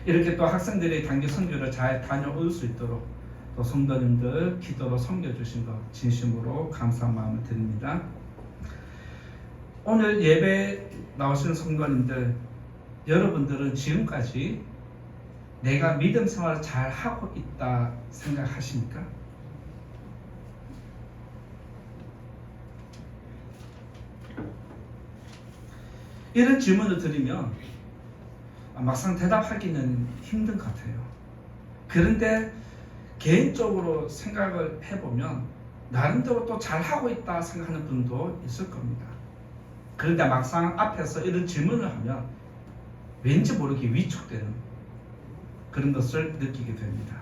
이렇게 또 학생들이 단기 선교를 잘 다녀올 수 있도록 또 성도님들 기도로 섬겨주신 것 진심으로 감사한 마음을 드립니다. 오늘 예배 나오시는 성도님들, 여러분들은 지금까지 내가 믿음 생활을 잘 하고 있다 생각하십니까? 이런 질문을 드리면 막상 대답하기는 힘든 것 같아요. 그런데 개인적으로 생각을 해보면 나름대로 또 잘하고 있다 생각하는 분도 있을 겁니다. 그런데 막상 앞에서 이런 질문을 하면 왠지 모르게 위축되는 그런 것을 느끼게 됩니다.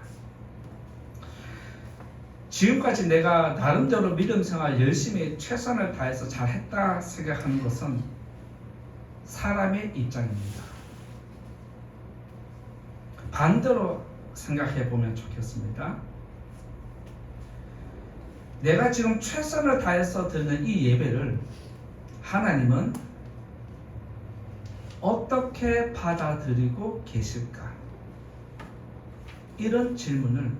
지금까지 내가 나름대로 믿음 생활 열심히 최선을 다해서 잘했다 생각하는 것은 사람의 입장입니다. 반대로 생각해 보면 좋겠습니다. 내가 지금 최선을 다해서 드리는 이 예배를 하나님은 어떻게 받아들이고 계실까? 이런 질문을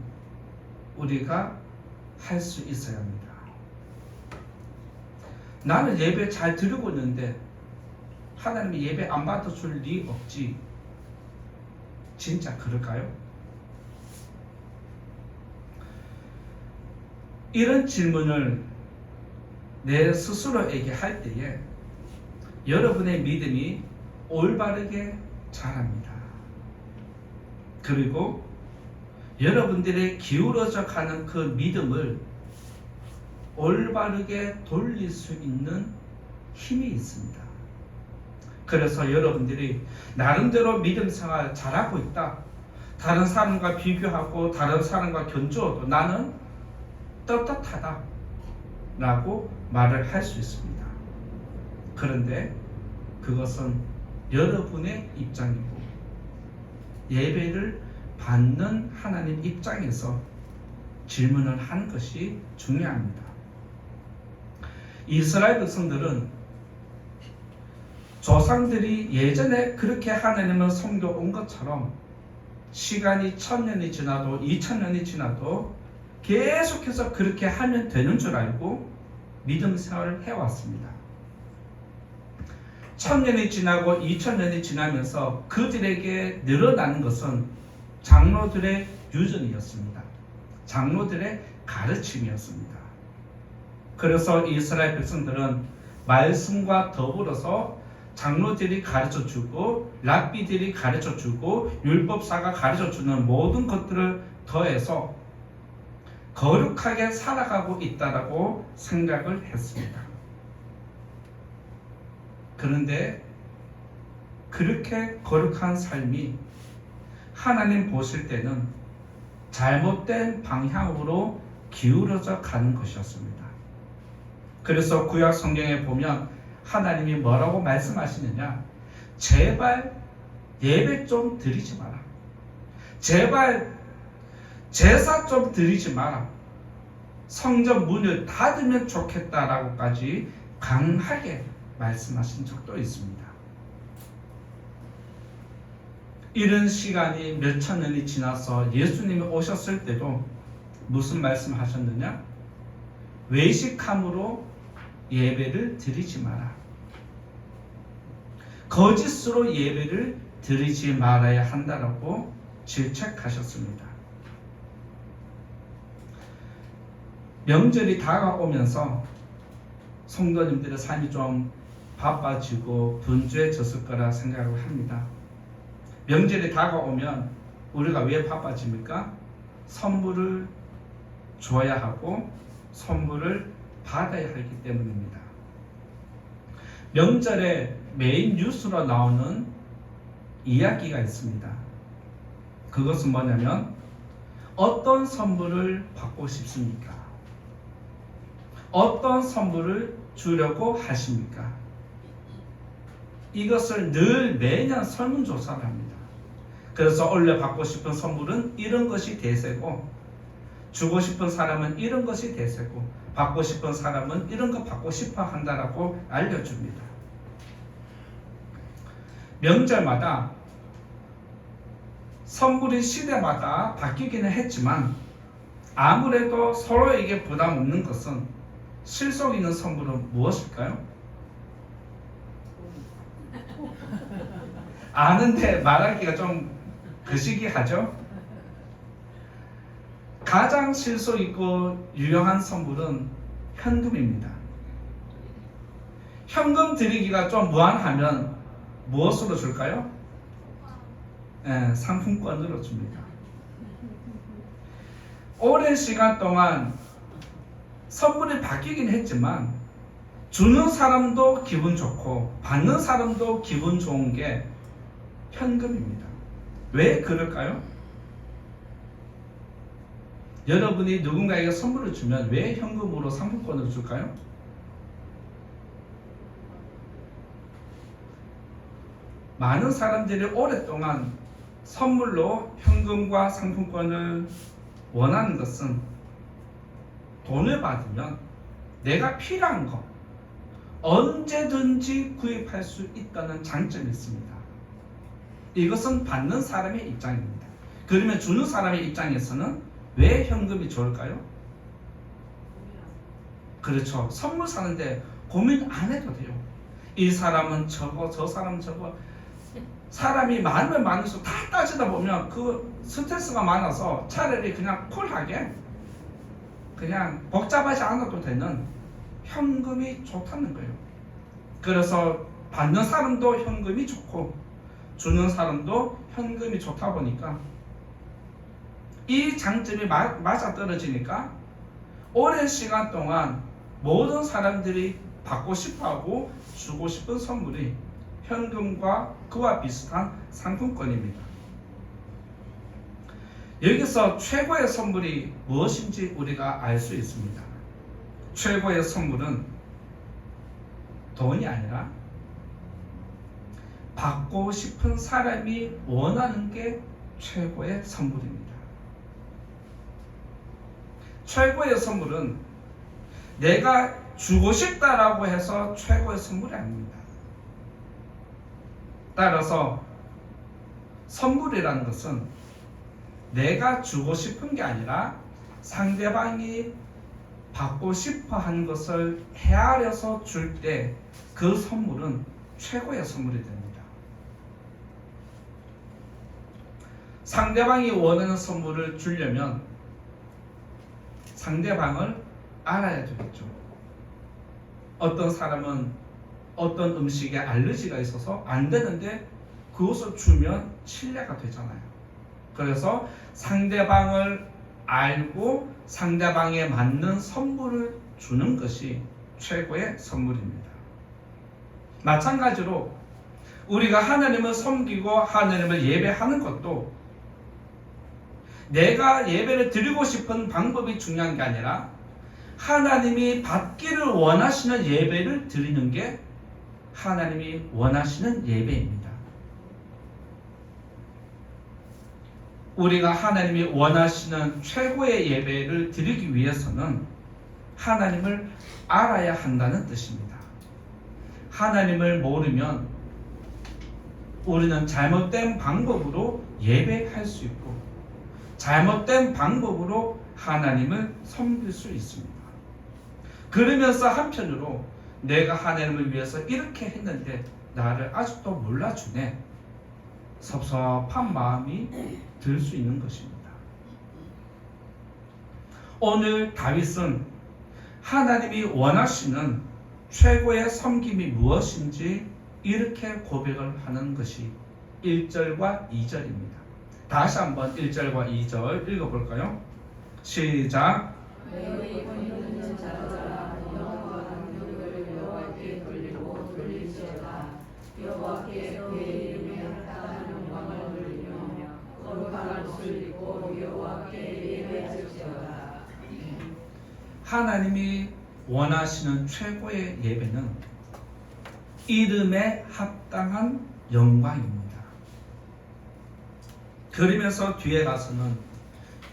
우리가 할 수 있어야 합니다. 나는 예배 잘 드리고 있는데 하나님이 예배 안 받아줄 리 없지. 진짜 그럴까요? 이런 질문을 내 스스로에게 할 때에 여러분의 믿음이 올바르게 자랍니다. 그리고 여러분들의 기울어져 가는 그 믿음을 올바르게 돌릴 수 있는 힘이 있습니다. 그래서 여러분들이 나름대로 믿음 생활 잘하고 있다. 다른 사람과 비교하고 다른 사람과 견주어도 나는 떳떳하다 라고 말을 할 수 있습니다. 그런데 그것은 여러분의 입장이고 예배를 받는 하나님 입장에서 질문을 하는 것이 중요합니다. 이스라엘 백성들은 조상들이 예전에 그렇게 하나님을 섬겨온 것처럼 시간이 1000년이 지나도 2000년이 지나도 계속해서 그렇게 하면 되는 줄 알고 믿음 생활을 해왔습니다. 1000년이 지나고 2000년이 지나면서 그들에게 늘어나는 것은 장로들의 유전이었습니다. 장로들의 가르침이었습니다. 그래서 이스라엘 백성들은 말씀과 더불어서 장로들이 가르쳐주고 랍비들이 가르쳐주고 율법사가 가르쳐주는 모든 것들을 더해서 거룩하게 살아가고 있다라고 생각을 했습니다. 그런데 그렇게 거룩한 삶이 하나님 보실 때는 잘못된 방향으로 기울어져 가는 것이었습니다. 그래서 구약 성경에 보면 하나님이 뭐라고 말씀하시느냐? 제발 예배 좀 드리지 마라. 제발 제사 좀 드리지 마라. 성전 문을 닫으면 좋겠다라고까지 강하게 말씀하신 적도 있습니다. 이런 시간이 몇천 년이 지나서 예수님이 오셨을 때도 무슨 말씀을 하셨느냐? 외식함으로 예배를 드리지 마라. 거짓으로 예배를 드리지 말아야 한다라고 질책하셨습니다. 명절이 다가오면서 성도님들의 삶이 좀 바빠지고 분주해졌을 거라 생각을 합니다. 명절이 다가오면 우리가 왜 바빠집니까? 선물을 줘야 하고 선물을 받아야 하기 때문입니다. 명절에 메인 뉴스로 나오는 이야기가 있습니다. 그것은 뭐냐면 어떤 선물을 받고 싶습니까? 어떤 선물을 주려고 하십니까? 이것을 늘 매년 설문조사를 합니다. 그래서 원래 받고 싶은 선물은 이런 것이 대세고 주고 싶은 사람은 이런 것이 대세고 받고 싶은 사람은 이런 거 받고 싶어 한다라고 알려줍니다. 명절마다 선물이 시대마다 바뀌기는 했지만 아무래도 서로에게 부담 없는 것은 실속 있는 선물은 무엇일까요? 아는데 말하기가 좀 거시기하죠? 가장 실속 있고 유용한 선물은 현금입니다. 현금 드리기가 좀 무한하면 무엇으로 줄까요? 상품권으로 줍니다. 오랜 시간 동안 선물이 바뀌긴 했지만 주는 사람도 기분 좋고 받는 사람도 기분 좋은 게 현금입니다. 왜 그럴까요? 여러분이 누군가에게 선물을 주면 왜 현금으로 상품권을 줄까요? 많은 사람들이 오랫동안 선물로 현금과 상품권을 원하는 것은 돈을 받으면 내가 필요한 거 언제든지 구입할 수 있다는 장점이 있습니다. 이것은 받는 사람의 입장입니다. 그러면 주는 사람의 입장에서는 왜 현금이 좋을까요? 그렇죠. 선물 사는데 고민 안 해도 돼요. 이 사람은 저거, 저 사람은 저거. 사람이 많으면 많을수록 다 따지다 보면 그 스트레스가 많아서 차라리 그냥 쿨하게 그냥 복잡하지 않아도 되는 현금이 좋다는 거예요. 그래서 받는 사람도 현금이 좋고 주는 사람도 현금이 좋다 보니까 이 장점이 맞아떨어지니까 오랜 시간 동안 모든 사람들이 받고 싶어하고 주고 싶은 선물이 현금과 그와 비슷한 상품권입니다. 여기서 최고의 선물이 무엇인지 우리가 알 수 있습니다. 최고의 선물은 돈이 아니라 받고 싶은 사람이 원하는 게 최고의 선물입니다. 최고의 선물은 내가 주고 싶다라고 해서 최고의 선물이 아닙니다. 따라서 선물이라는 것은 내가 주고 싶은 게 아니라 상대방이 받고 싶어 하는 것을 헤아려서 줄 때 그 선물은 최고의 선물이 됩니다. 상대방이 원하는 선물을 주려면 상대방을 알아야 되겠죠. 어떤 사람은 어떤 음식에 알러지가 있어서 안 되는데 그것을 주면 신뢰가 되잖아요. 그래서 상대방을 알고 상대방에 맞는 선물을 주는 것이 최고의 선물입니다. 마찬가지로 우리가 하나님을 섬기고 하나님을 예배하는 것도 내가 예배를 드리고 싶은 방법이 중요한 게 아니라 하나님이 받기를 원하시는 예배를 드리는 게 하나님이 원하시는 예배입니다. 우리가 하나님이 원하시는 최고의 예배를 드리기 위해서는 하나님을 알아야 한다는 뜻입니다. 하나님을 모르면 우리는 잘못된 방법으로 예배할 수 있고 잘못된 방법으로 하나님을 섬길 수 있습니다. 그러면서 한편으로 내가 하나님을 위해서 이렇게 했는데 나를 아직도 몰라주네, 섭섭한 마음이 들 수 있는 것입니다. 오늘 다윗은 하나님이 원하시는 최고의 섬김이 무엇인지 이렇게 고백을 하는 것이 1절과 2절입니다. 다시 한번 1절과 2절 읽어볼까요? 시작. 여호와께 그의 이름에 합당한 영광을 돌리며 거룩한 옷을 입고 여호와께 예배할지어다. 하나님이 원하시는 최고의 예배는 이름에 합당한 영광입니다. 그러면서 뒤에 가서는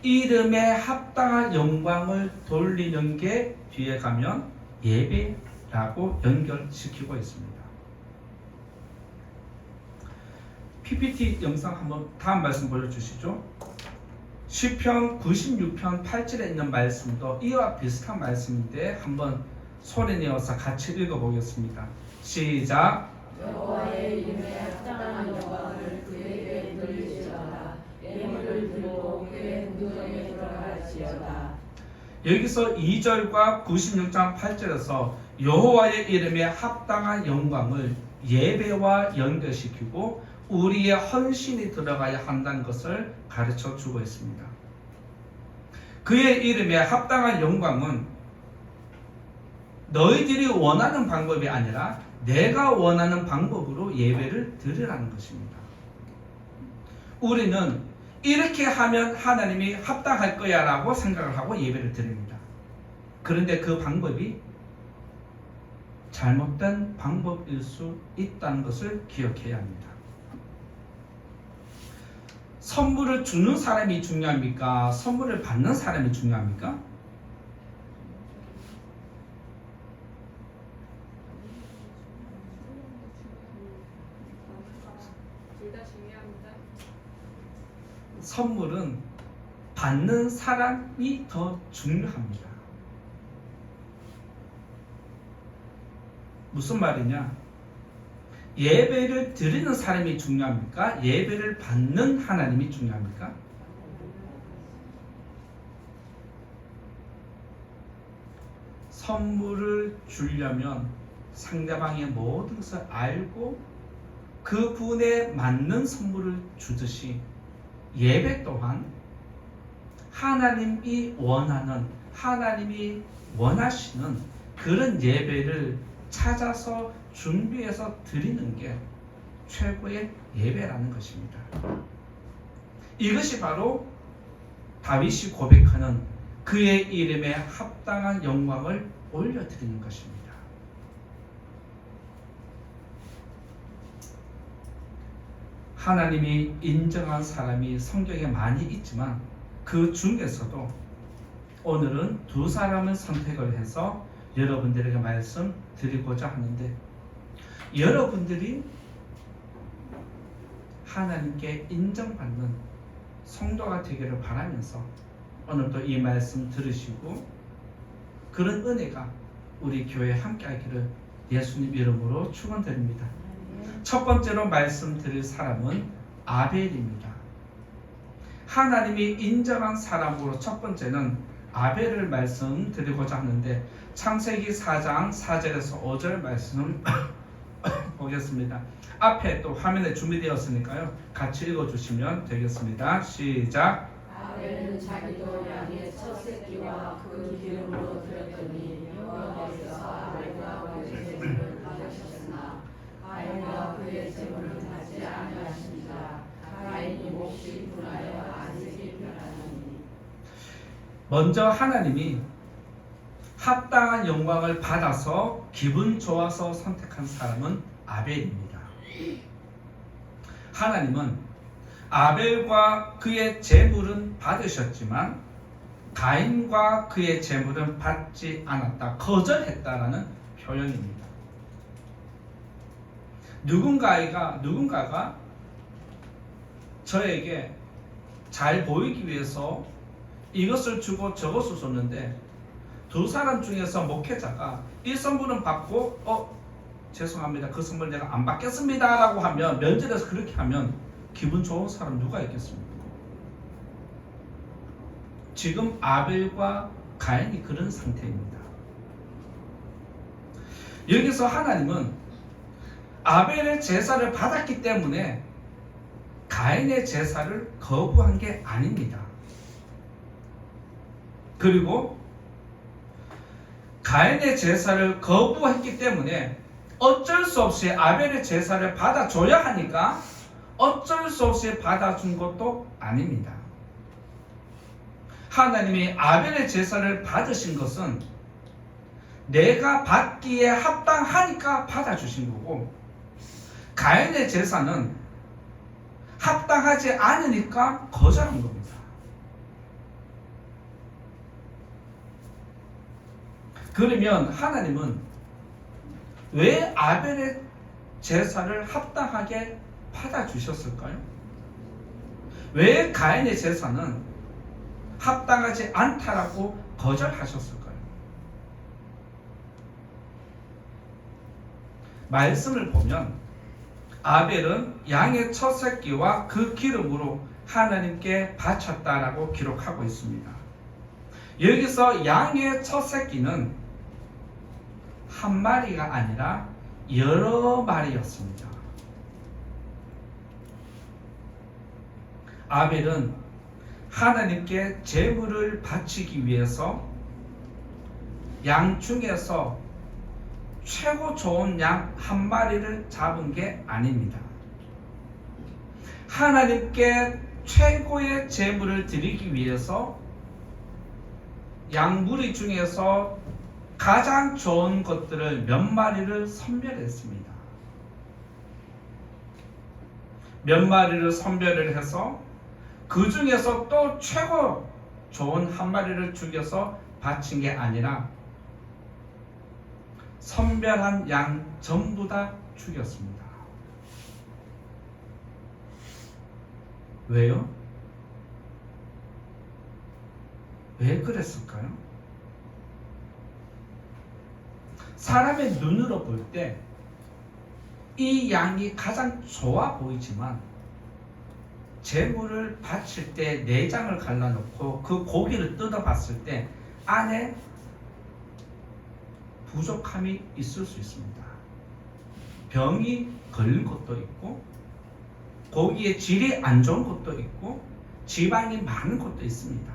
이름에 합당한 영광을 돌리는 게 뒤에 가면 예배라고 연결시키고 있습니다. PPT 영상 한번 다음 말씀 보여주시죠. 시편 96편 8절에 있는 말씀도 이와 비슷한 말씀인데 한번 소리 내어서 같이 읽어보겠습니다. 시작. 여호와의 이름에 합당한 영광을 그에게 돌릴지어다. 예물을 들고 그의 궁정에 들어갈지어다. 여기서 2절과 96장 8절에서 여호와의 이름에 합당한 영광을 예배와 연결시키고 우리의 헌신이 들어가야 한다는 것을 가르쳐 주고 있습니다. 그의 이름에 합당한 영광은 너희들이 원하는 방법이 아니라 내가 원하는 방법으로 예배를 드리라는 것입니다. 우리는 이렇게 하면 하나님이 합당할 거야 라고 생각을 하고 예배를 드립니다. 그런데 그 방법이 잘못된 방법일 수 있다는 것을 기억해야 합니다. 선물을 주는 사람이 중요합니까? 선물을 받는 사람이 중요합니까? 둘 다 중요합니다. 선물은 받는 사람이 더 중요합니다. 무슨 말이냐? 예배를 드리는 사람이 중요합니까? 예배를 받는 하나님이 중요합니까? 선물을 주려면 상대방의 모든 것을 알고 그 분에 맞는 선물을 주듯이 예배 또한 하나님이 원하는, 하나님이 원하시는 그런 예배를 찾아서 준비해서 드리는 게 최고의 예배라는 것입니다. 이것이 바로 다윗이 고백하는 그의 이름에 합당한 영광을 올려드리는 것입니다. 하나님이 인정한 사람이 성경에 많이 있지만 그 중에서도 오늘은 두 사람을 선택을 해서 여러분들에게 말씀드리고자 하는데, 여러분들이 하나님께 인정받는 성도가 되기를 바라면서 오늘도 이 말씀 들으시고 그런 은혜가 우리 교회에 함께 하기를 예수님 이름으로 축원드립니다. 첫 번째로 말씀드릴 사람은 아벨입니다. 하나님이 인정한 사람으로 첫 번째는 아벨을 말씀드리고자 하는데, 창세기 4장 4절에서 5절 말씀 보겠습니다. 앞에 또 화면에 준비되었으니까요, 같이 읽어주시면 되겠습니다. 시작. 아벨은 자기도 양의 첫 새끼와 그 기름으로 드렸더니 여호와께서 아벨과 그의 제물을 받으셨으나 가인과 그의 제물을 받지 아니하십니다. 가인이 몹시 분하여 안식이 편하니. 먼저 하나님이 합당한 영광을 받아서 기분 좋아서 선택한 사람은 아벨입니다. 하나님은 아벨과 그의 제물은 받으셨지만 가인과 그의 제물은 받지 않았다, 거절했다라는 표현입니다. 누군가가 저에게 잘 보이기 위해서 이것을 주고 저것을 줬는데, 두 사람 중에서 목회자가 이 선물은 받고 죄송합니다, 그 선물 내가 안 받겠습니다 라고 하면, 면접에서 그렇게 하면 기분 좋은 사람 누가 있겠습니까? 지금 아벨과 가인이 그런 상태입니다. 여기서 하나님은 아벨의 제사를 받았기 때문에 가인의 제사를 거부한 게 아닙니다. 그리고 가인의 제사를 거부했기 때문에 어쩔 수 없이 아벨의 제사를 받아줘야 하니까 어쩔 수 없이 받아준 것도 아닙니다. 하나님이 아벨의 제사를 받으신 것은 내가 받기에 합당하니까 받아주신 거고, 가인의 제사는 합당하지 않으니까 거절한 겁니다. 그러면 하나님은 왜 아벨의 제사를 합당하게 받아주셨을까요? 왜 가인의 제사는 합당하지 않다라고 거절하셨을까요? 말씀을 보면 아벨은 양의 첫 새끼와 그 기름으로 하나님께 바쳤다라고 기록하고 있습니다. 여기서 양의 첫 새끼는 한 마리가 아니라 여러 마리였습니다. 아벨은 하나님께 제물을 바치기 위해서 양 중에서 최고 좋은 양 한 마리를 잡은 게 아닙니다. 하나님께 최고의 제물을 드리기 위해서 양 무리 중에서 가장 좋은 것들을 몇 마리를 선별했습니다. 몇 마리를 선별을 해서 그 중에서 또 최고 좋은 한 마리를 죽여서 바친 게 아니라 선별한 양 전부 다 죽였습니다. 왜요? 왜 그랬을까요? 사람의 눈으로 볼 때 이 양이 가장 좋아 보이지만 제물을 바칠 때 내장을 갈라놓고 그 고기를 뜯어봤을 때 안에 부족함이 있을 수 있습니다. 병이 걸린 것도 있고 고기의 질이 안 좋은 것도 있고 지방이 많은 것도 있습니다.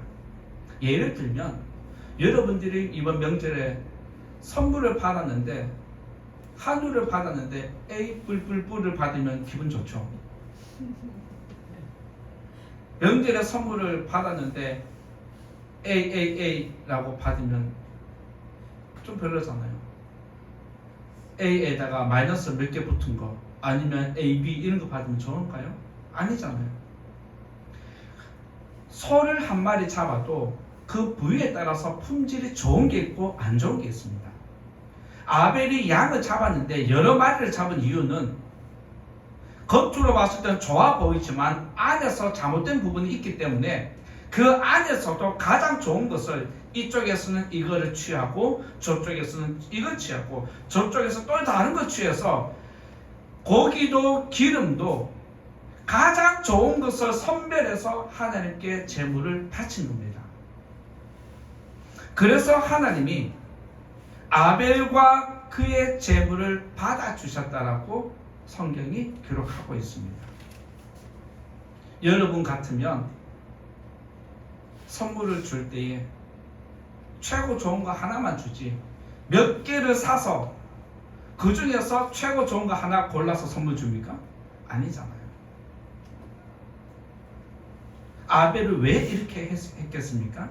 예를 들면 여러분들이 이번 명절에 선물을 받았는데 한우를 받았는데 A 뿔뿔뿔을 받으면 기분 좋죠. 명절에 선물을 받았는데 AAA라고 받으면 좀 별로잖아요. A에다가 마이너스 몇 개 붙은 거 아니면 AB 이런 거 받으면 좋을까요? 아니잖아요. 소를 한 마리 잡아도 그 부위에 따라서 품질이 좋은 게 있고 안 좋은 게 있습니다. 아벨이 양을 잡았는데 여러 마리를 잡은 이유는 겉으로 봤을 때는 좋아 보이지만 안에서 잘못된 부분이 있기 때문에 그 안에서도 가장 좋은 것을 이쪽에서는 이거를 취하고 저쪽에서는 이걸 취하고 저쪽에서 또 다른 걸 취해서 고기도 기름도 가장 좋은 것을 선별해서 하나님께 제물을 바친 겁니다. 그래서 하나님이 아벨과 그의 제물을 받아주셨다라고 성경이 기록하고 있습니다. 여러분 같으면 선물을 줄 때에 최고 좋은 거 하나만 주지 몇 개를 사서 그 중에서 최고 좋은 거 하나 골라서 선물 줍니까? 아니잖아요. 아벨을 왜 이렇게 했겠습니까?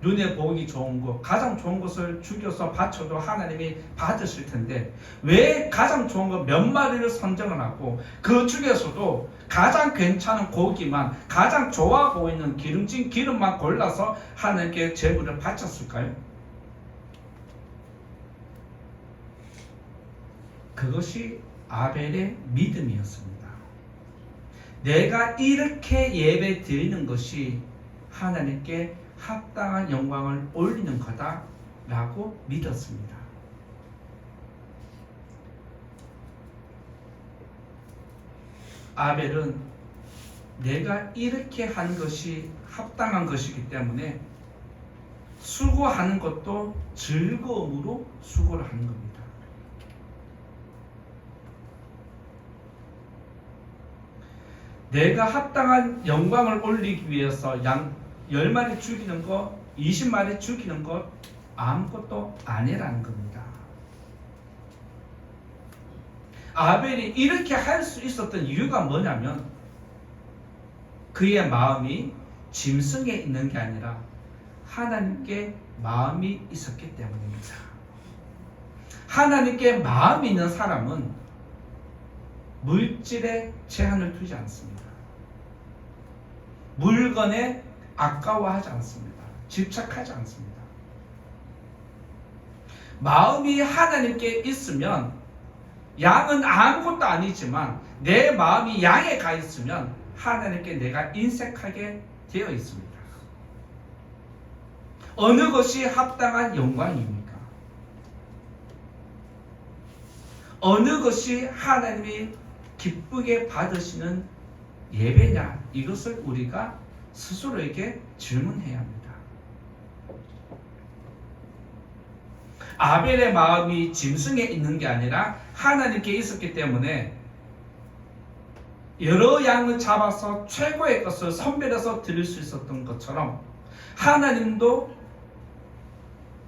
눈에 보기 좋은 것, 가장 좋은 것을 죽여서 바쳐도 하나님이 받으실 텐데 왜 가장 좋은 것 몇 마리를 선정을 하고 그 중에서도 가장 괜찮은 고기만, 가장 좋아 보이는 기름진 기름만 골라서 하나님께 제물을 바쳤을까요? 그것이 아벨의 믿음이었습니다. 내가 이렇게 예배 드리는 것이 하나님께 합당한 영광을 올리는 거다라고 믿었습니다. 아벨은 내가 이렇게 한 것이 합당한 것이기 때문에 수고하는 것도 즐거움으로 수고를 하는 겁니다. 내가 합당한 영광을 올리기 위해서 양 10마리 죽이는 것, 20마리 죽이는 것 아무것도 아니라는 겁니다. 아벨이 이렇게 할 수 있었던 이유가 뭐냐면 그의 마음이 짐승에 있는 게 아니라 하나님께 마음이 있었기 때문입니다. 하나님께 마음이 있는 사람은 물질에 제한을 두지 않습니다. 물건에 아까워하지 않습니다. 집착하지 않습니다. 마음이 하나님께 있으면 양은 아무것도 아니지만 내 마음이 양에 가 있으면 하나님께 내가 인색하게 되어 있습니다. 어느 것이 합당한 영광입니까? 어느 것이 하나님이 기쁘게 받으시는 예배냐? 이것을 우리가 스스로에게 질문해야 합니다. 아벨의 마음이 짐승에 있는 게 아니라 하나님께 있었기 때문에 여러 양을 잡아서 최고의 것을 선별해서 드릴 수 있었던 것처럼 하나님도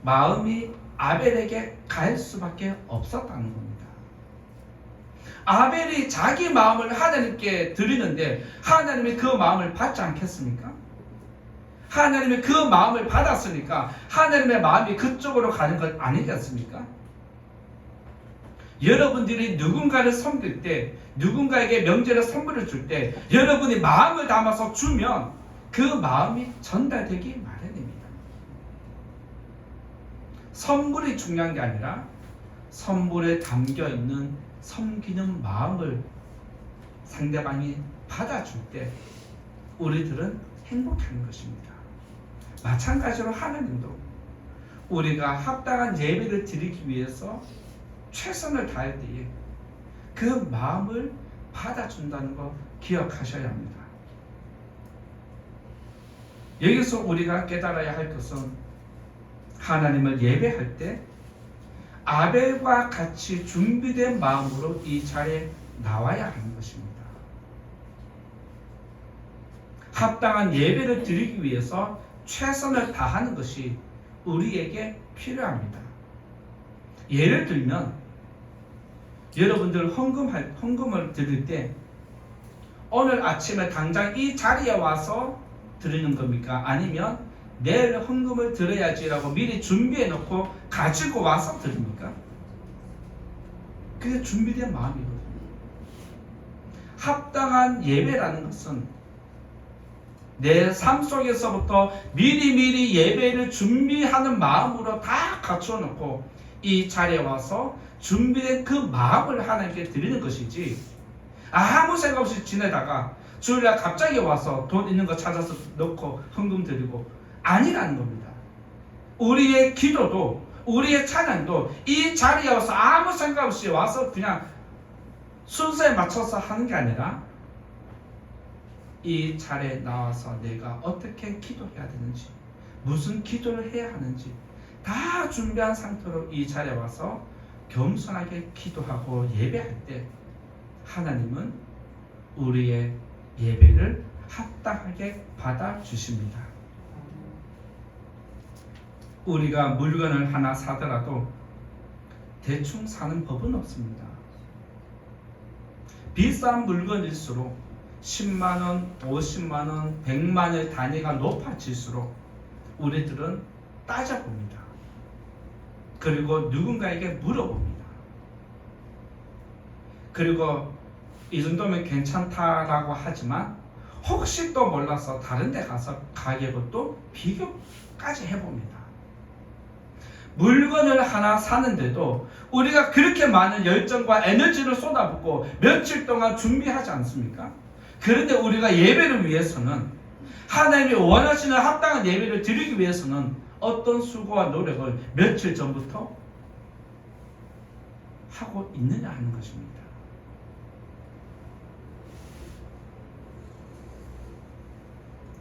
마음이 아벨에게 갈 수밖에 없었다는 겁니다. 아벨이 자기 마음을 하나님께 드리는데 하나님이 그 마음을 받지 않겠습니까? 하나님이 그 마음을 받았으니까 하나님의 마음이 그쪽으로 가는 것 아니겠습니까? 여러분들이 누군가를 섬길 때, 누군가에게 명제를 선물을 줄 때 여러분이 마음을 담아서 주면 그 마음이 전달되기 마련입니다. 선물이 중요한 게 아니라 선물에 담겨있는 섬기는 마음을 상대방이 받아줄 때 우리들은 행복한 것입니다. 마찬가지로 하나님도 우리가 합당한 예배를 드리기 위해서 최선을 다할 때에 그 마음을 받아준다는 거 기억하셔야 합니다. 여기서 우리가 깨달아야 할 것은 하나님을 예배할 때 아벨과 같이 준비된 마음으로 이 자리에 나와야 하는 것입니다. 합당한 예배를 드리기 위해서 최선을 다하는 것이 우리에게 필요합니다. 예를 들면 여러분들 헌금을 드릴 때 오늘 아침에 당장 이 자리에 와서 드리는 겁니까? 아니면 내일 헌금을 드려야지라고 미리 준비해 놓고 가지고 와서 드립니까? 그게 준비된 마음이거든요. 합당한 예배라는 것은 내 삶 속에서부터 미리 예배를 준비하는 마음으로 다 갖춰 놓고 이 자리에 와서 준비된 그 마음을 하나님께 드리는 것이지, 아무 생각 없이 지내다가 주일날 갑자기 와서 돈 있는 거 찾아서 넣고 헌금 드리고 아니라는 겁니다. 우리의 기도도 우리의 찬양도 이 자리에 와서 아무 생각 없이 와서 그냥 순서에 맞춰서 하는 게 아니라 이 자리에 나와서 내가 어떻게 기도해야 되는지, 무슨 기도를 해야 하는지 다 준비한 상태로 이 자리에 와서 겸손하게 기도하고 예배할 때 하나님은 우리의 예배를 합당하게 받아주십니다. 우리가 물건을 하나 사더라도 대충 사는 법은 없습니다. 비싼 물건일수록 10만원, 50만원, 100만원의 단위가 높아질수록 우리들은 따져봅니다. 그리고 누군가에게 물어봅니다. 그리고 이 정도면 괜찮다라고 하지만 혹시 또 몰라서 다른 데 가서 가격을 또 비교까지 해봅니다. 물건을 하나 사는데도 우리가 그렇게 많은 열정과 에너지를 쏟아붓고 며칠 동안 준비하지 않습니까? 그런데 우리가 예배를 위해서는, 하나님이 원하시는 합당한 예배를 드리기 위해서는 어떤 수고와 노력을 며칠 전부터 하고 있느냐 하는 것입니다.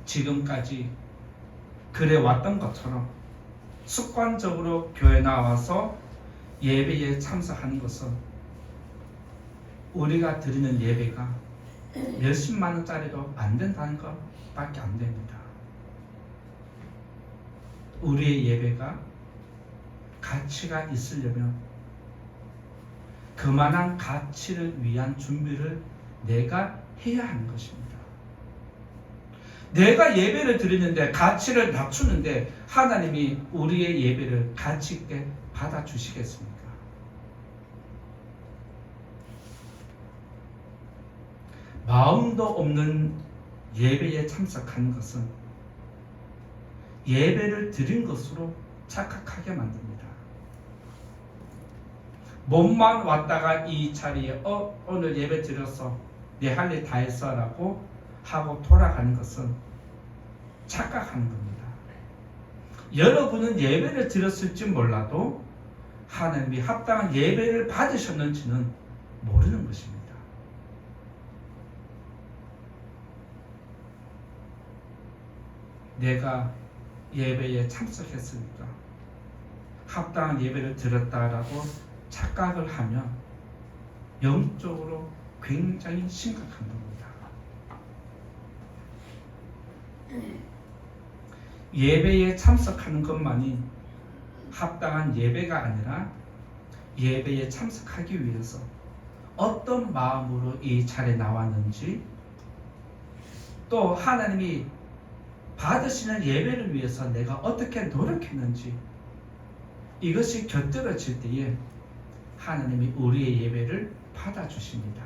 지금까지 그래 왔던 것처럼 습관적으로 교회 나와서 예배에 참석하는 것은 우리가 드리는 예배가 몇십만 원짜리도 안 된다는 것밖에 안 됩니다. 우리의 예배가 가치가 있으려면 그만한 가치를 위한 준비를 내가 해야 하는 것입니다. 내가 예배를 드리는데 가치를 낮추는데 하나님이 우리의 예배를 가치 있게 받아주시겠습니까? 마음도 없는 예배에 참석하는 것은 예배를 드린 것으로 착각하게 만듭니다. 몸만 왔다가 이 자리에 오늘 예배 드렸어, 내 할 일 다 했어 라고 하고 돌아가는 것은 착각하는 겁니다. 여러분은 예배를 드렸을지 몰라도 하나님이 합당한 예배를 받으셨는지는 모르는 것입니다. 내가 예배에 참석했으니까 합당한 예배를 드렸다라고 착각을 하면 영적으로 굉장히 심각한 겁니다. 예배에 참석하는 것만이 합당한 예배가 아니라 예배에 참석하기 위해서 어떤 마음으로 이 자리에 나왔는지, 또 하나님이 받으시는 예배를 위해서 내가 어떻게 노력했는지, 이것이 곁들여질 때에 하나님이 우리의 예배를 받아주십니다.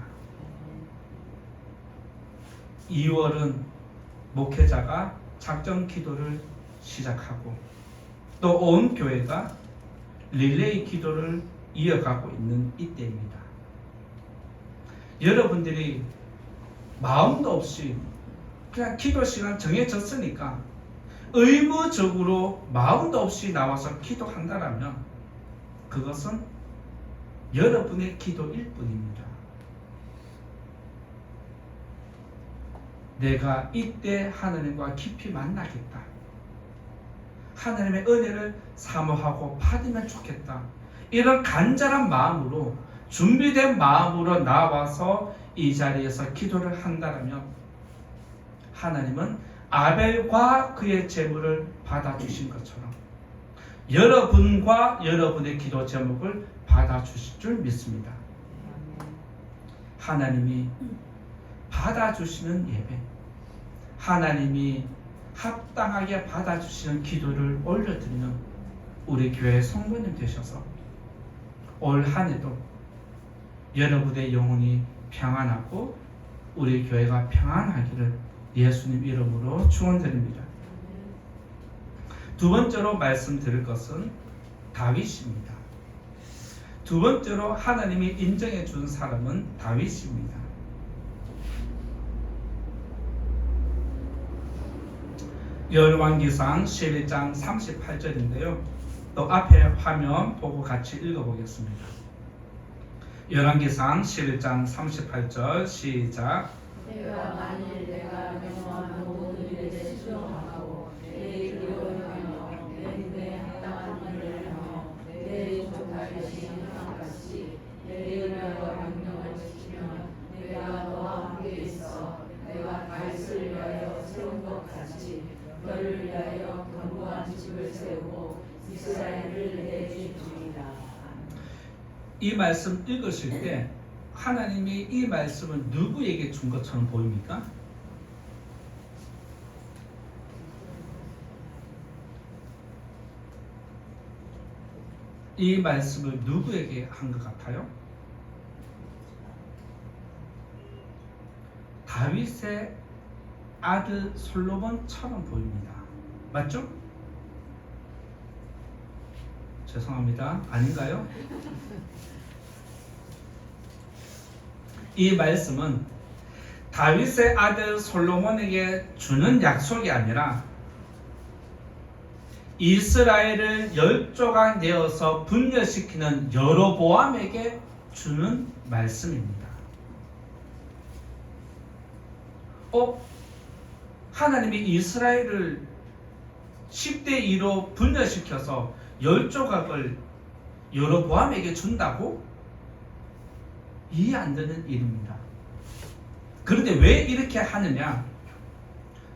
2월은 목회자가 작전 기도를 시작하고 또 온 교회가 릴레이 기도를 이어가고 있는 이때입니다. 여러분들이 마음도 없이 그냥 기도 시간 정해졌으니까 의무적으로 마음도 없이 나와서 기도한다라면 그것은 여러분의 기도일 뿐입니다. 내가 이때 하나님과 깊이 만나겠다, 하나님의 은혜를 사모하고 받으면 좋겠다, 이런 간절한 마음으로, 준비된 마음으로 나와서 이 자리에서 기도를 한다면 하나님은 아벨과 그의 제물을 받아주신 것처럼 여러분과 여러분의 기도 제목을 받아주실 줄 믿습니다. 하나님이 받아주시는 예배, 하나님이 합당하게 받아주시는 기도를 올려드리는 우리 교회 성도님 되셔서 올 한 해도 여러분의 영혼이 평안하고 우리 교회가 평안하기를 예수님 이름으로 축원드립니다. 두 번째로 말씀드릴 것은 다윗입니다. 두 번째로 하나님이 인정해 준 사람은 다윗입니다. 열왕기상 11장 38절인데요. 또 앞에 화면 보고 같이 읽어보겠습니다. 열왕기상 11장 38절 시작. 내가 만일 내가 명령한 모든 일에 순종하고 내 이름을 행하며 내 눈에 합당한 일을 행하며 내 종 다윗이 행한 같이 내 이름과 명령을 지키면 내가 너와 함께 있어 내가 다윗을 위하여 세운 것 같이 너를 위하여 견고한 집을 세우고 이스라엘을 내게 주리라. 이 말씀 읽으실 때 하나님이 이 말씀을 누구에게 준 것처럼 보입니까? 이 말씀을 누구에게 한 것 같아요? 다윗의 아들 솔로몬처럼 보입니다. 맞죠? 죄송합니다. 아닌가요? 이 말씀은 다윗의 아들 솔로몬에게 주는 약속이 아니라 이스라엘을 10조각 내어서 분열시키는 여로보암에게 주는 말씀입니다. 하나님이 이스라엘을 10대 2로 분열시켜서 10조각을 여로보암에게 준다고? 이해 안 되는 일입니다. 그런데 왜 이렇게 하느냐?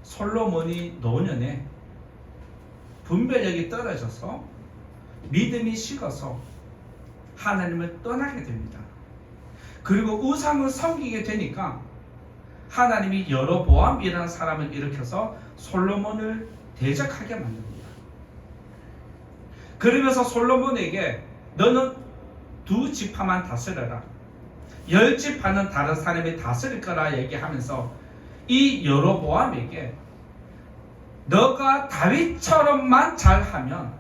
솔로몬이 노년에 분별력이 떨어져서 믿음이 식어서 하나님을 떠나게 됩니다. 그리고 우상을 섬기게 되니까 하나님이 여로보암이라는 사람을 일으켜서 솔로몬을 대적하게 만듭니다. 그러면서 솔로몬에게 너는 2지파만 다스려라, 10지파는 다른 사람이 다스릴 거라 얘기하면서 이 여로보암에게 너가 다윗처럼만 잘하면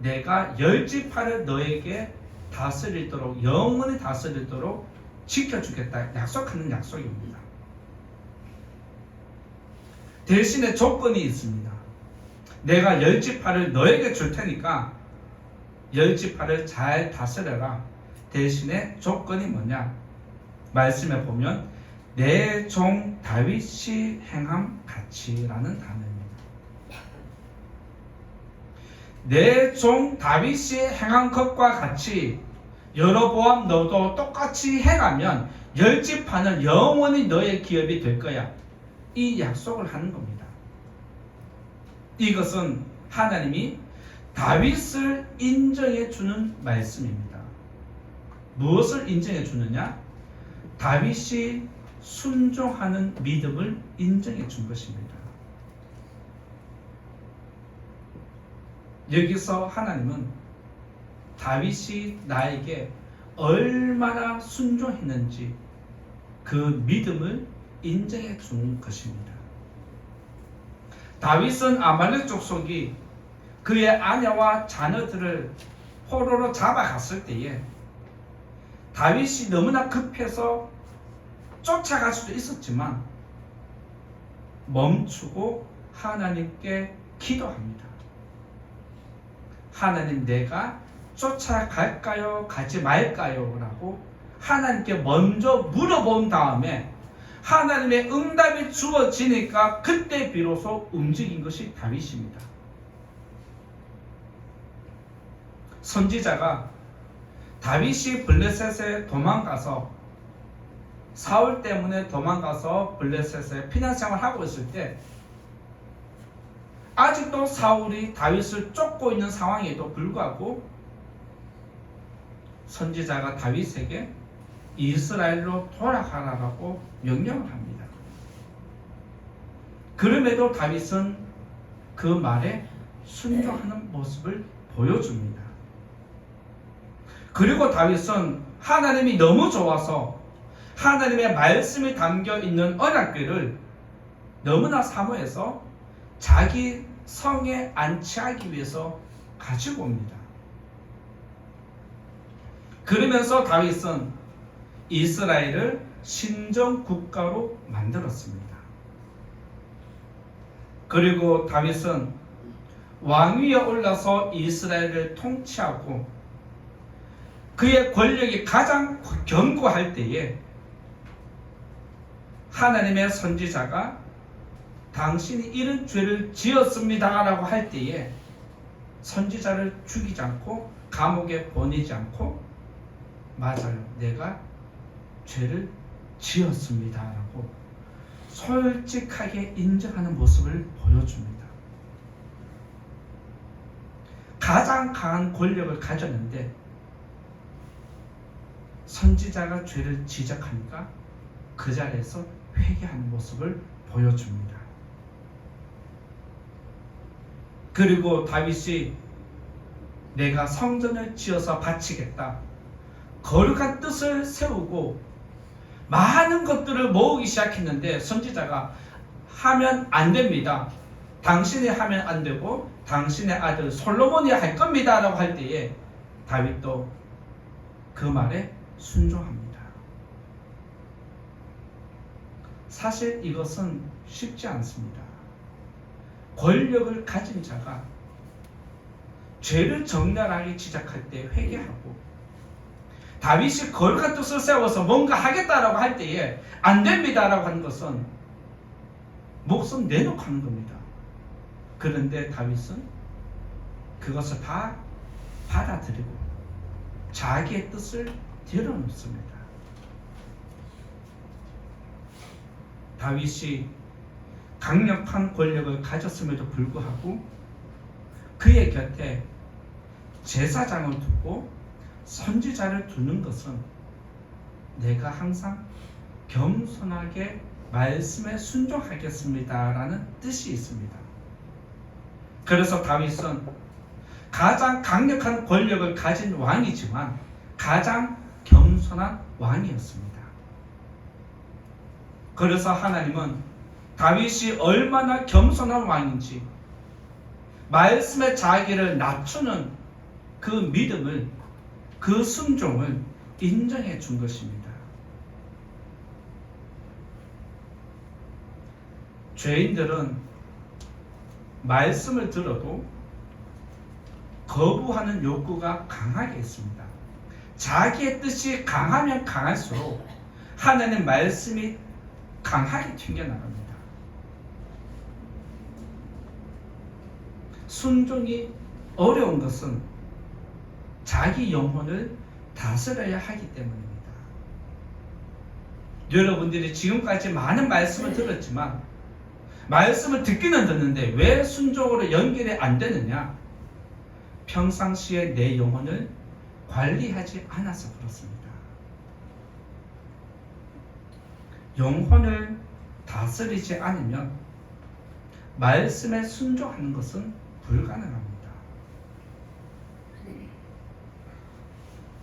내가 10지파를 너에게 다스리도록, 영원히 다스리도록 지켜주겠다 약속하는 약속입니다. 대신에 조건이 있습니다. 내가 10지파를 너에게 줄 테니까 10지파를 잘 다스려라. 대신에 조건이 뭐냐? 말씀에 보면 내 종 다윗이 행함 같이라는 단어입니다. 내 종 다윗이 행한 것과 같이 여로보암 너도 똑같이 행하면 10지파는 영원히 너의 기업이 될 거야. 이 약속을 하는 겁니다. 이것은 하나님이 다윗을 인정해 주는 말씀입니다. 무엇을 인정해 주느냐? 다윗이 순종하는 믿음을 인정해 준 것입니다. 여기서 하나님은 다윗이 나에게 얼마나 순종했는지 그 믿음을 인정해 주는 것입니다. 다윗은 아말렉 족속이 그의 아내와 자녀들을 포로로 잡아갔을 때에 다윗이 너무나 급해서 쫓아갈 수도 있었지만 멈추고 하나님께 기도합니다. 하나님, 내가 쫓아갈까요? 가지 말까요? 라고 하나님께 먼저 물어본 다음에 하나님의 응답이 주어지니까 그때 비로소 움직인 것이 다윗입니다. 선지자가 다윗이 블레셋에 도망가서 사울 때문에 도망가서 블레셋에 피난생활을 하고 있을 때 아직도 사울이 다윗을 쫓고 있는 상황에도 불구하고 선지자가 다윗에게 이스라엘로 돌아가라고 명령을 합니다. 그럼에도 다윗은 그 말에 순종하는 모습을 보여줍니다. 그리고 다윗은 하나님이 너무 좋아서 하나님의 말씀이 담겨 있는 언약궤를 너무나 사모해서 자기 성에 안치하기 위해서 가지고 옵니다. 그러면서 다윗은 이스라엘을 신정 국가로 만들었습니다. 그리고 다윗은 왕위에 올라서 이스라엘을 통치하고 그의 권력이 가장 견고할 때에 하나님의 선지자가 당신이 이런 죄를 지었습니다 라고 할 때에 선지자를 죽이지 않고 감옥에 보내지 않고 맞아요, 내가 죄를 지었습니다 라고 솔직하게 인정하는 모습을 보여줍니다. 가장 강한 권력을 가졌는데 선지자가 죄를 지적하니까 그 자리에서 회개하는 모습을 보여줍니다. 그리고 다윗이 내가 성전을 지어서 바치겠다, 거룩한 뜻을 세우고 많은 것들을 모으기 시작했는데 선지자가 하면 안 됩니다. 당신이 하면 안 되고 당신의 아들 솔로몬이 할 겁니다 라고 할 때에 다윗도 그 말에 순종합니다. 사실 이것은 쉽지 않습니다. 권력을 가진 자가 죄를 적나라하게 지적할 때 회개하고 다윗이 거룩한 뜻을 세워서 뭔가 하겠다라고 할 때에 안 됩니다라고 하는 것은 목숨 내놓고 하는 겁니다. 그런데 다윗은 그것을 다 받아들이고 자기의 뜻을 드러놓습니다. 다윗이 강력한 권력을 가졌음에도 불구하고 그의 곁에 제사장을 두고 선지자를 두는 것은 내가 항상 겸손하게 말씀에 순종하겠습니다 라는 뜻이 있습니다. 그래서 다윗은 가장 강력한 권력을 가진 왕이지만 가장 겸손한 왕이었습니다. 그래서 하나님은 다윗이 얼마나 겸손한 왕인지 말씀의 자기를 낮추는 그 믿음을 그 순종을 인정해 준 것입니다. 죄인들은 말씀을 들어도 거부하는 욕구가 강하게 있습니다. 자기의 뜻이 강하면 강할수록 하나님의 말씀이 강하게 튕겨나갑니다. 순종이 어려운 것은 자기 영혼을 다스려야 하기 때문입니다. 여러분들이 지금까지 많은 말씀을 들었지만 말씀을 듣기는 듣는데 왜 순종으로 연결이 안 되느냐? 평상시에 내 영혼을 관리하지 않아서 그렇습니다. 영혼을 다스리지 않으면 말씀에 순종하는 것은 불가능합니다.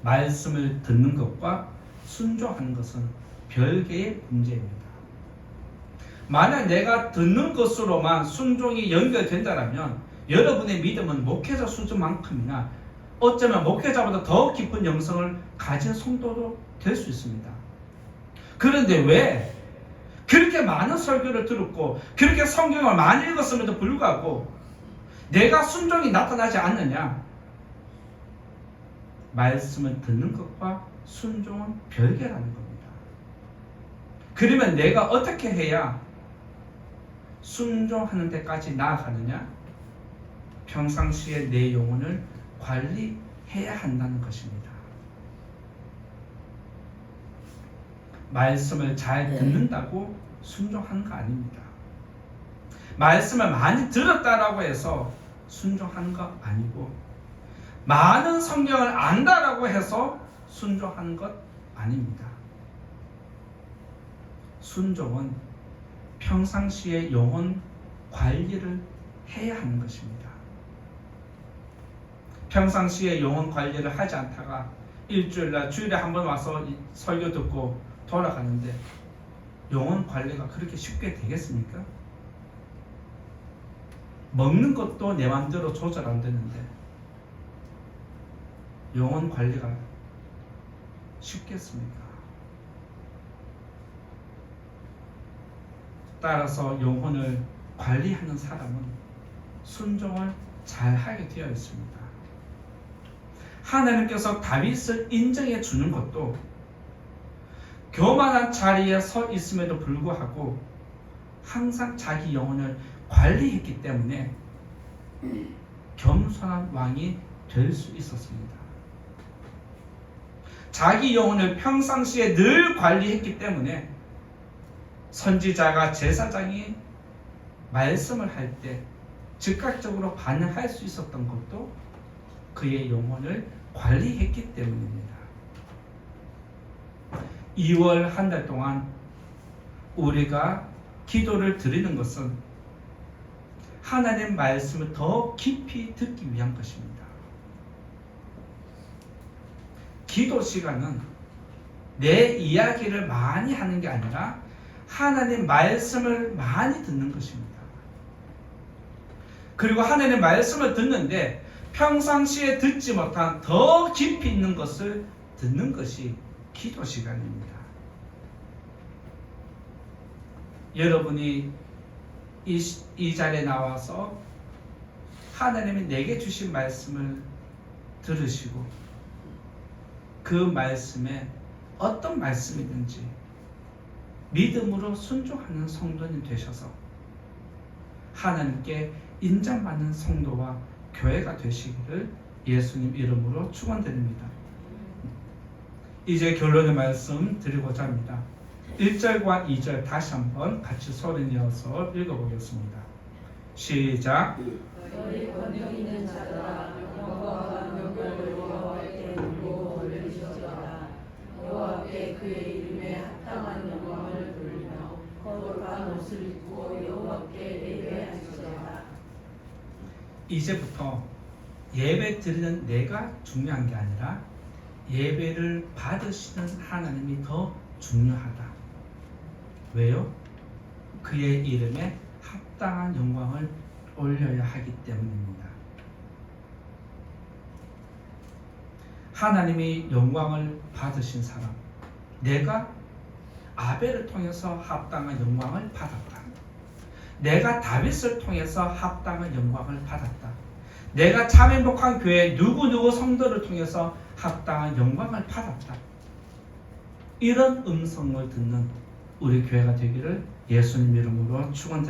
말씀을 듣는 것과 순종하는 것은 별개의 문제입니다. 만약 내가 듣는 것으로만 순종이 연결된다면 여러분의 믿음은 목회자 수준만큼이나 어쩌면 목회자보다 더 깊은 영성을 가진 성도도 될 수 있습니다. 그런데 왜 그렇게 많은 설교를 들었고 그렇게 성경을 많이 읽었음에도 불구하고 내가 순종이 나타나지 않느냐? 말씀을 듣는 것과 순종은 별개라는 겁니다. 그러면 내가 어떻게 해야 순종하는 데까지 나아가느냐? 평상시에 내 영혼을 관리해야 한다는 것입니다. 말씀을 잘 듣는다고 순종하는 거 아닙니다. 말씀을 많이 들었다라고 해서 순종하는 거 아니고 많은 성경을 안다라고 해서 순종하는 것 아닙니다. 순종은 평상시에 영혼 관리를 해야 하는 것입니다. 평상시에 영혼 관리를 하지 않다가 일주일날 주일에 한 번 와서 설교 듣고 돌아가는데 영혼 관리가 그렇게 쉽게 되겠습니까? 먹는 것도 내 마음대로 조절 안 되는데 영혼 관리가 쉽겠습니까? 따라서 영혼을 관리하는 사람은 순종을 잘 하게 되어 있습니다. 하나님께서 다윗을 인정해 주는 것도 교만한 자리에 서 있음에도 불구하고 항상 자기 영혼을 관리했기 때문에 겸손한 왕이 될 수 있었습니다. 자기 영혼을 평상시에 늘 관리했기 때문에 선지자가 제사장이 말씀을 할 때 즉각적으로 반응할 수 있었던 것도 그의 영혼을 관리했기 때문입니다. 2월 한 달 동안 우리가 기도를 드리는 것은 하나님 말씀을 더 깊이 듣기 위한 것입니다. 기도 시간은 내 이야기를 많이 하는 게 아니라 하나님 말씀을 많이 듣는 것입니다. 그리고 하나님 말씀을 듣는데 평상시에 듣지 못한 더 깊이 있는 것을 듣는 것이 기도 시간입니다. 여러분이 이 자리에 나와서 하나님이 내게 주신 말씀을 들으시고 그 말씀에 어떤 말씀이든지 믿음으로 순종하는 성도님 되셔서 하나님께 인정받는 성도와 교회가 되시기를 예수님 이름으로 축원드립니다. 이제 결론의 말씀 드리고자 합니다. 1절과 2절 다시 한번 같이 소리 내어서 읽어보겠습니다. 시작. 너희 권능 있는 자들아 영광과 명령을 여호와께 돌리고 올리시리라. 여호와께 그의 이름에 합당한 영광을 돌리며 거룩한 옷을 입고 여호와께 예배하시리라. 이제부터 예배 드리는 내가 중요한 게 아니라 예배를 받으시는 하나님이 더 중요하다. 왜요? 그의 이름에 합당한 영광을 올려야 하기 때문입니다. 하나님이 영광을 받으신 사람, 내가 아벨을 통해서 합당한 영광을 받았다. 내가 다윗을 통해서 합당한 영광을 받았다. 내가 참 행복한 교회 누구누구 성도를 통해서 합당한 영광을 받았다. 이런 음성을 듣는 우리 교회가 되기를 예수님 이름으로 축원드립니다.